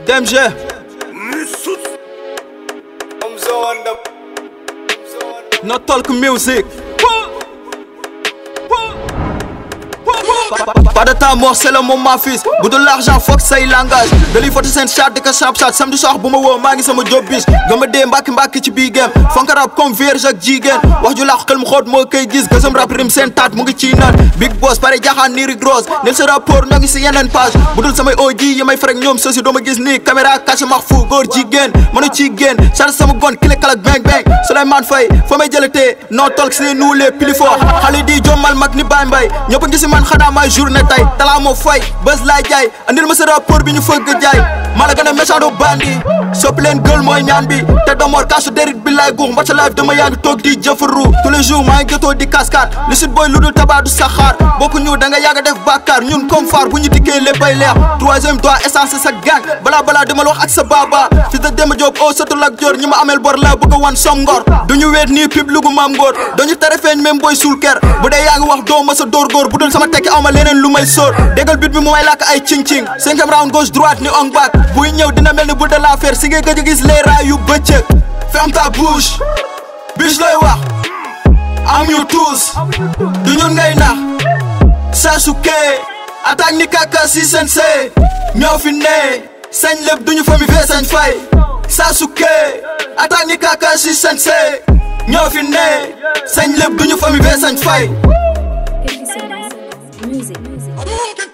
DMG. No talk music. Pas de temps mort, c'est le moment fils. Bout de l'argent, fuck say langage. Deli photo sen chat de ka snapchat. Samedi soir bu ma woo maa ngi sama job bis. Gama dee mbàkki ci bii game. Fonk rap comme vierge ak jigéen. Wax ju laax xel mu xoot moo koy gis. Gësam rap rim seen taat mu ngi ci naan. Big boss pare jaxaan niiri grosse. Nel sa rapport ñoo ngi si yeneen page. Budul samay OG yi may frek ñoom sosi doo ma gis nii. Caméra caché max fu góor jigéen. Mënu ci génn charge sama gon kile kalak bang bang. Souleymane Faye fa may jëlatee. No talk c'est nous les plus forts. Xale di jommal mag ni Baye Mbaye. ñëpp ngi si man xanaa may journée tay talaa moo fay bës laay jaay andil ma sa rapport bi ñu fëgg jaay maa la gën a méchant do bandi soppi leen gël mooy ñaan bi te domoor kaasu derit bi laay guux mba sa live dama yaa ngi toog di jëfaru tous les jours maa ngi jotoo di cascade li sut booy lu dul tabaadu saxaar bokku ñu da nga yàgg a def bàkkaar ñun comme phare bu ñu dikkee léppay leer troisième doigt essence sa gang balaa demal wax ak sa baba fi da Demba Diop o sotul ak jor ñi ma amel bor la bëgg a wan som ngor duñu weet nii pib lugu maam ngóor dañu tere feeñ même booy suul ker bu dee yaa ngi wax doo ma sa dóor góor bu dul sama tekki awma leneen lu may sóor déggal bit bi mu may làkk ay cing-cing cinquième round gauche droite ni ong back buy ñëw dina mel ni bu de l'affaire si ngay gëj a gis les rails yu bëccëg ferme ta bouche biche looy wax am ñu tous du ñun ngay nax Sasuke attaque ni kaka si sensei ñoo fi ne sañ lépp duñu fa mi fee sañ fay Sasuke attaque ni kaka si sensei ñoo fi ne sañ lépp duñu fa mi fee sañ fay Music.